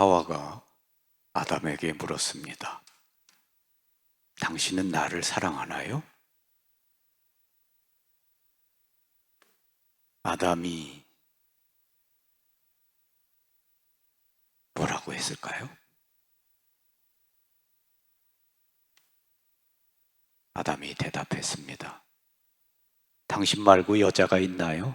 하와가 아담에게 물었습니다. 당신은 나를 사랑하나요? 아담이 뭐라고 했을까요? 아담이 대답했습니다. 당신 말고 여자가 있나요?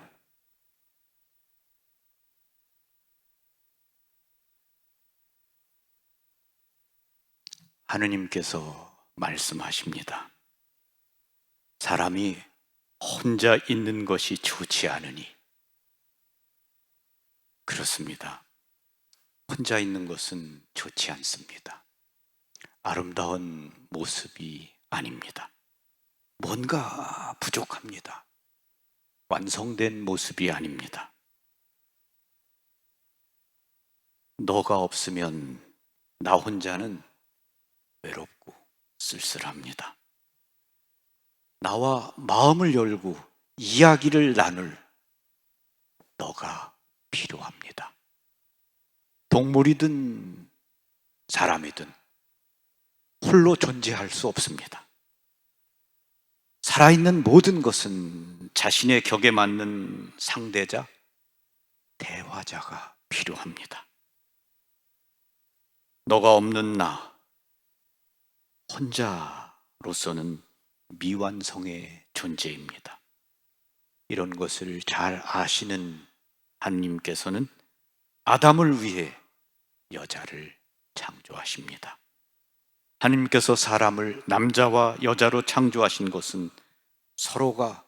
하느님께서 말씀하십니다. 사람이 혼자 있는 것이 좋지 않으니. 그렇습니다. 혼자 있는 것은 좋지 않습니다. 아름다운 모습이 아닙니다. 뭔가 부족합니다. 완성된 모습이 아닙니다. 너가 없으면 나 혼자는 외롭고 쓸쓸합니다. 나와 마음을 열고 이야기를 나눌 너가 필요합니다. 동물이든 사람이든 홀로 존재할 수 없습니다. 살아있는 모든 것은 자신의 격에 맞는 상대자, 대화자가 필요합니다. 너가 없는 나, 혼자로서는 미완성의 존재입니다. 이런 것을 잘 아시는 하나님께서는 아담을 위해 여자를 창조하십니다. 하나님께서 사람을 남자와 여자로 창조하신 것은 서로가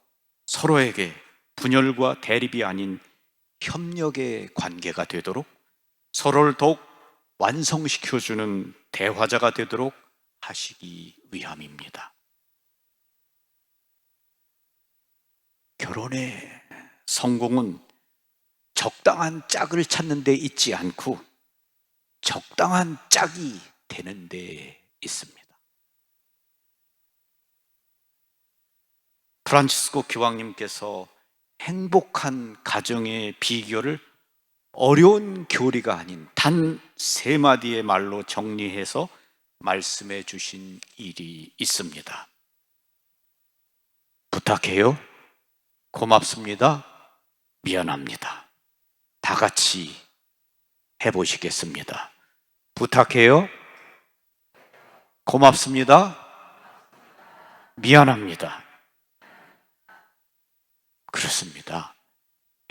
서로에게 분열과 대립이 아닌 협력의 관계가 되도록 서로를 더욱 완성시켜주는 대화자가 되도록 하시기 위함입니다. 결혼의 성공은 적당한 짝을 찾는 데 있지 않고 적당한 짝이 되는 데 있습니다. 프란치스코 교황님께서 행복한 가정의 비결을 어려운 교리가 아닌 단 3마디의 말로 정리해서 말씀해 주신 일이 있습니다. 부탁해요. 고맙습니다. 미안합니다. 다 같이 해보시겠습니다. 부탁해요. 고맙습니다. 미안합니다. 그렇습니다.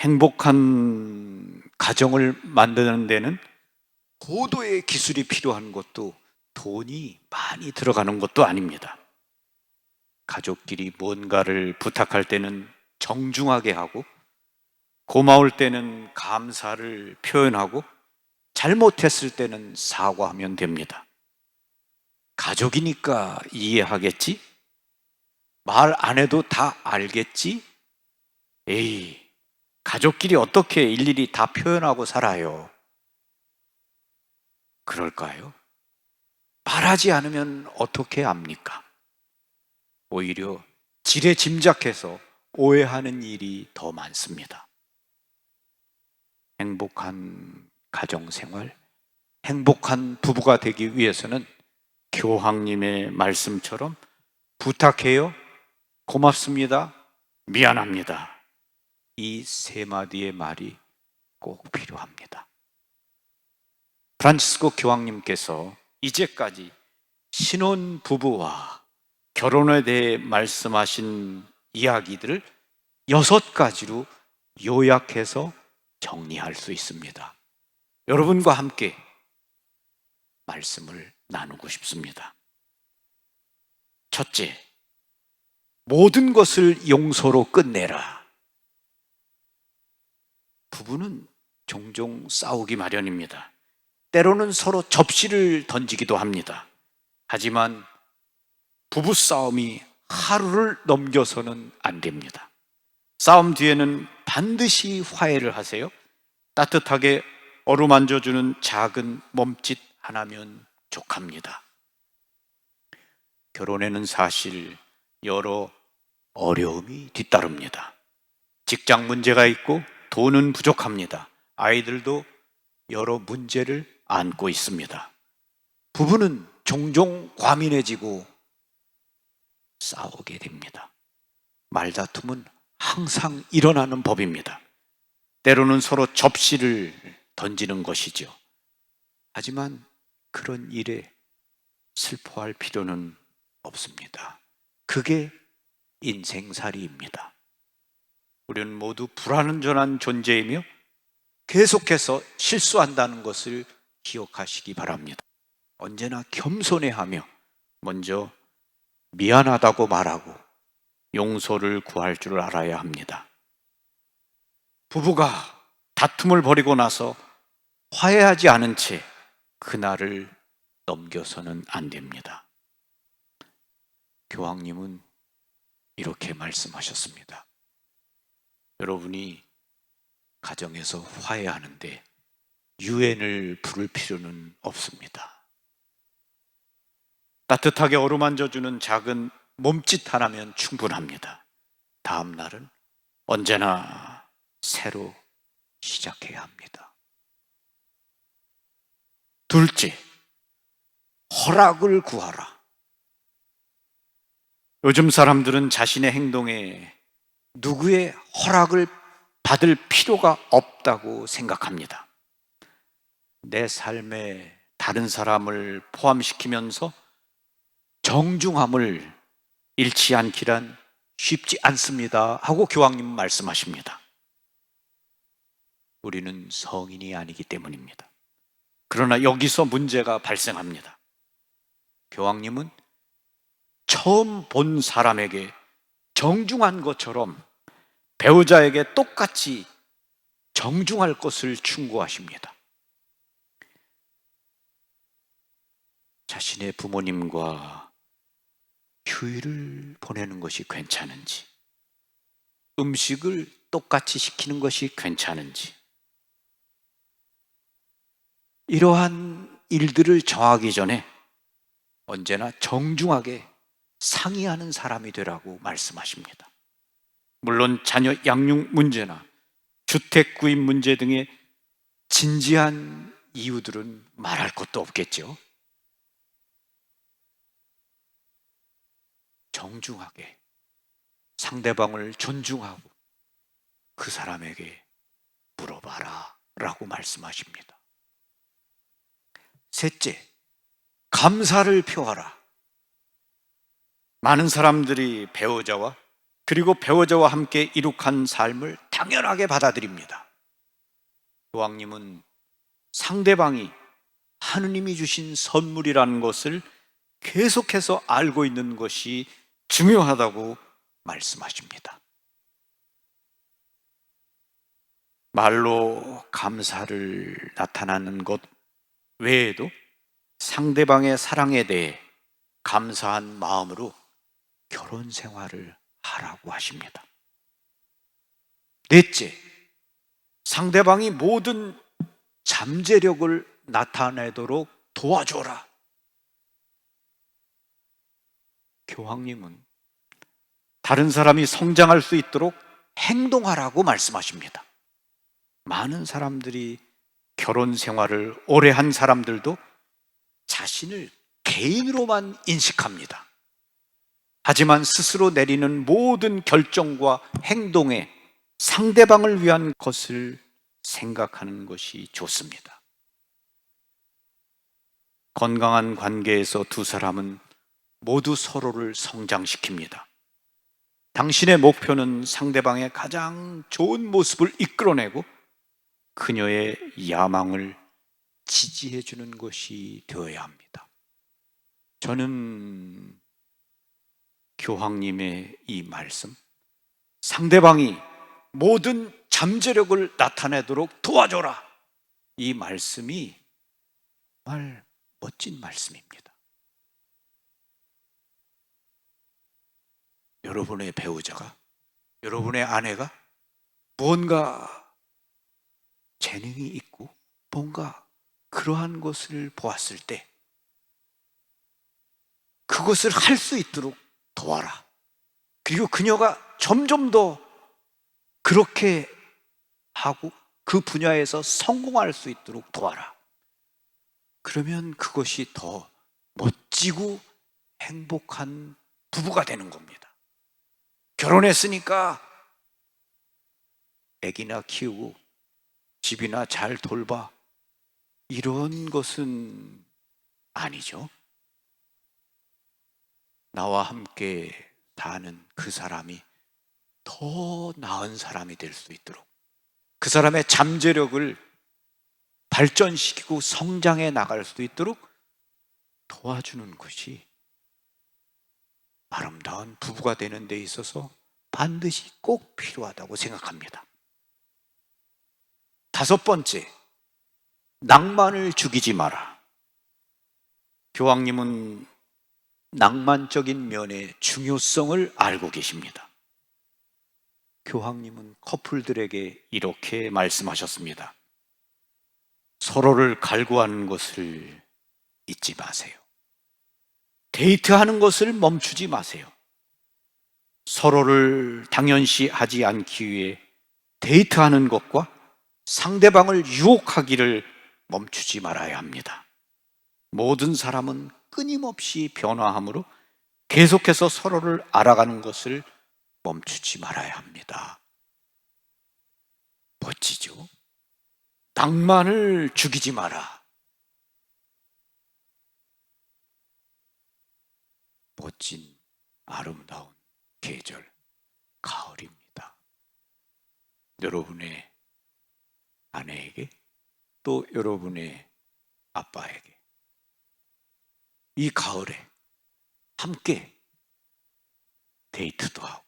행복한 가정을 만드는 데는 고도의 기술이 필요한 것도 돈이 많이 들어가는 것도 아닙니다. 가족끼리 뭔가를 부탁할 때는 정중하게 하고 고마울 때는 감사를 표현하고 잘못했을 때는 사과하면 됩니다. 가족이니까 이해하겠지? 말 안 해도 다 알겠지? 에이, 가족끼리 어떻게 일일이 다 표현하고 살아요? 그럴까요? 말하지 않으면 어떻게 압니까? 오히려 지레 짐작해서 오해하는 일이 더 많습니다. 행복한 가정생활, 행복한 부부가 되기 위해서는 교황님의 말씀처럼 부탁해요, 고맙습니다, 미안합니다. 이 3마디의 말이 꼭 필요합니다. 프란치스코 교황님께서 이제까지 신혼 부부와 결혼에 대해 말씀하신 이야기들을 6가지로 요약해서 정리할 수 있습니다. 여러분과 함께 말씀을 나누고 싶습니다. 첫째, 모든 것을 용서로 끝내라. 부부는 종종 싸우기 마련입니다. 때로는 서로 접시를 던지기도 합니다. 하지만 부부싸움이 하루를 넘겨서는 안 됩니다. 싸움 뒤에는 반드시 화해를 하세요. 따뜻하게 어루만져주는 작은 몸짓 하나면 족합니다. 결혼에는 사실 여러 어려움이 뒤따릅니다. 직장 문제가 있고 돈은 부족합니다. 아이들도 여러 문제를 안고 있습니다. 부부는 종종 과민해지고 싸우게 됩니다. 말다툼은 항상 일어나는 법입니다. 때로는 서로 접시를 던지는 것이죠. 하지만 그런 일에 슬퍼할 필요는 없습니다. 그게 인생살이입니다. 우리는 모두 불완전한 존재이며 계속해서 실수한다는 것을 기억하시기 바랍니다. 언제나 겸손해하며 먼저 미안하다고 말하고 용서를 구할 줄 알아야 합니다. 부부가 다툼을 벌이고 나서 화해하지 않은 채 그날을 넘겨서는 안 됩니다. 교황님은 이렇게 말씀하셨습니다. 여러분이 가정에서 화해하는데 유엔을 부를 필요는 없습니다. 따뜻하게 어루만져주는 작은 몸짓 하나면 충분합니다. 다음 날은 언제나 새로 시작해야 합니다. 둘째, 허락을 구하라. 요즘 사람들은 자신의 행동에 누구의 허락을 받을 필요가 없다고 생각합니다. 내 삶에 다른 사람을 포함시키면서 정중함을 잃지 않기란 쉽지 않습니다 하고 교황님 말씀하십니다. 우리는 성인이 아니기 때문입니다. 그러나 여기서 문제가 발생합니다. 교황님은 처음 본 사람에게 정중한 것처럼 배우자에게 똑같이 정중할 것을 충고하십니다. 자신의 부모님과 휴일을 보내는 것이 괜찮은지, 음식을 똑같이 시키는 것이 괜찮은지, 이러한 일들을 정하기 전에 언제나 정중하게 상의하는 사람이 되라고 말씀하십니다. 물론 자녀 양육 문제나 주택 구입 문제 등의 진지한 이유들은 말할 것도 없겠죠. 정중하게 상대방을 존중하고 그 사람에게 물어봐라 라고 말씀하십니다. 셋째, 감사를 표하라. 많은 사람들이 배우자와 그리고 배우자와 함께 이룩한 삶을 당연하게 받아들입니다. 교황님은 상대방이 하느님이 주신 선물이라는 것을 계속해서 알고 있는 것이 중요하다고 말씀하십니다. 말로 감사를 나타나는 것 외에도 상대방의 사랑에 대해 감사한 마음으로 결혼 생활을 하라고 하십니다. 넷째, 상대방이 모든 잠재력을 나타내도록 도와줘라. 교황님은 다른 사람이 성장할 수 있도록 행동하라고 말씀하십니다. 많은 사람들이 결혼 생활을 오래 한 사람들도 자신을 개인으로만 인식합니다. 하지만 스스로 내리는 모든 결정과 행동에 상대방을 위한 것을 생각하는 것이 좋습니다. 건강한 관계에서 두 사람은 모두 서로를 성장시킵니다. 당신의 목표는 상대방의 가장 좋은 모습을 이끌어내고 그녀의 야망을 지지해 주는 것이 되어야 합니다. 저는 교황님의 이 말씀, 상대방이 모든 잠재력을 나타내도록 도와줘라, 이 말씀이 정말 멋진 말씀입니다. 여러분의 배우자가, 여러분의 아내가 무언가 재능이 있고 뭔가 그러한 것을 보았을 때 그것을 할 수 있도록 도와라. 그리고 그녀가 점점 더 그렇게 하고 그 분야에서 성공할 수 있도록 도와라. 그러면 그것이 더 멋지고 행복한 부부가 되는 겁니다. 결혼했으니까 아기나 키우고 집이나 잘 돌봐, 이런 것은 아니죠. 나와 함께 사는 그 사람이 더 나은 사람이 될 수 있도록, 그 사람의 잠재력을 발전시키고 성장해 나갈 수 있도록 도와주는 것이 아름다운 부부가 되는 데 있어서 반드시 꼭 필요하다고 생각합니다. 다섯 번째, 낭만을 죽이지 마라. 교황님은 낭만적인 면의 중요성을 알고 계십니다. 교황님은 커플들에게 이렇게 말씀하셨습니다. 서로를 갈구하는 것을 잊지 마세요. 데이트하는 것을 멈추지 마세요. 서로를 당연시하지 않기 위해 데이트하는 것과 상대방을 유혹하기를 멈추지 말아야 합니다. 모든 사람은 끊임없이 변화하므로 계속해서 서로를 알아가는 것을 멈추지 말아야 합니다. 멋지죠? 낭만을 죽이지 마라. 멋진 아름다운 계절, 가을입니다. 여러분의 아내에게, 또 여러분의 아빠에게 이 가을에 함께 데이트도 하고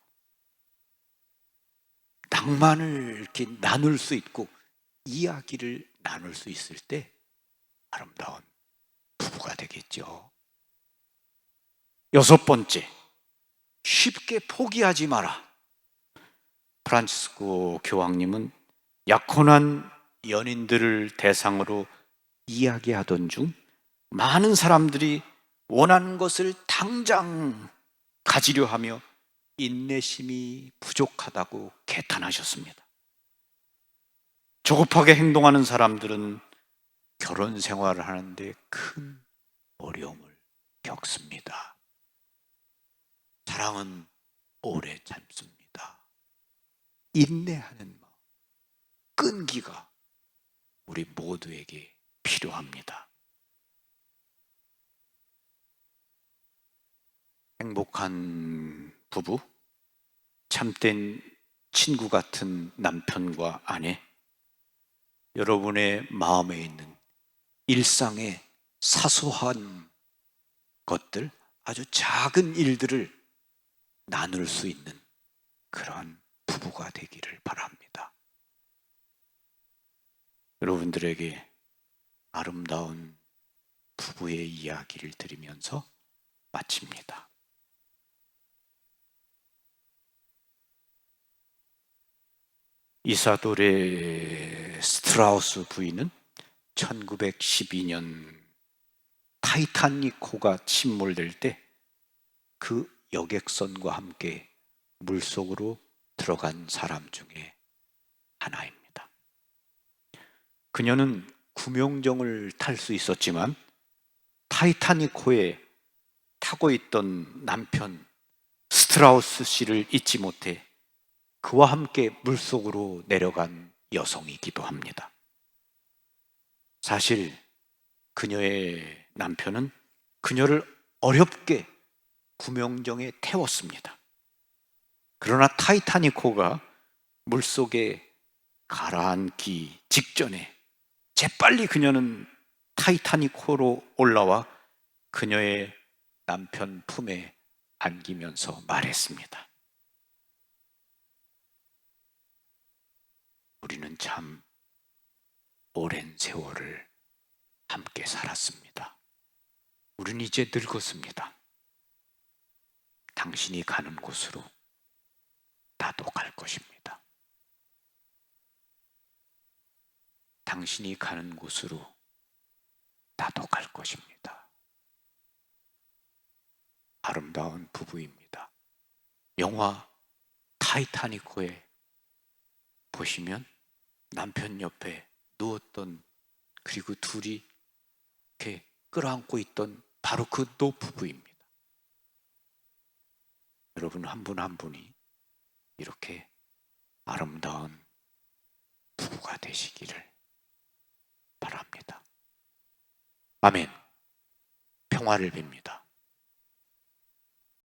낭만을 이렇게 나눌 수 있고 이야기를 나눌 수 있을 때 아름다운 부부가 되겠죠. 여섯 번째, 쉽게 포기하지 마라. 프란치스코 교황님은 약혼한 연인들을 대상으로 이야기하던 중 많은 사람들이 원하는 것을 당장 가지려 하며 인내심이 부족하다고 개탄하셨습니다. 조급하게 행동하는 사람들은 결혼 생활을 하는데 큰 어려움을 겪습니다. 사랑은 오래 참습니다. 인내하는 마음, 끈기가 우리 모두에게 필요합니다. 행복한 부부, 참된 친구 같은 남편과 아내, 여러분의 마음에 있는 일상의 사소한 것들, 아주 작은 일들을 나눌 수 있는 그런 부부가 되기를 바랍니다. 여러분들에게 아름다운 부부의 이야기를 들으면서 마칩니다. 이사도레 스트라우스 부인은 1912년 타이타닉호가 침몰될 때 그 여객선과 함께 물속으로 들어간 사람 중에 하나입니다. 그녀는 구명정을 탈 수 있었지만 타이타닉호에 타고 있던 남편 스트라우스 씨를 잊지 못해 그와 함께 물속으로 내려간 여성이기도 합니다. 사실 그녀의 남편은 그녀를 어렵게 구명정에 태웠습니다. 그러나 타이타닉호가 물속에 가라앉기 직전에 재빨리 그녀는 타이타닉호로 올라와 그녀의 남편 품에 안기면서 말했습니다. 우리는 참 오랜 세월을 함께 살았습니다. 우리는 이제 늙었습니다. 당신이 가는 곳으로 나도 갈 것입니다. 당신이 가는 곳으로 나도 갈 것입니다. 아름다운 부부입니다. 영화 타이타닉호에 보시면 남편 옆에 누웠던, 그리고 둘이 이렇게 끌어안고 있던 바로 그 노부부입니다. 여러분 한 분 한 분이 이렇게 아름다운 부부가 되시기를 바랍니다. 아멘. 평화를 빕니다.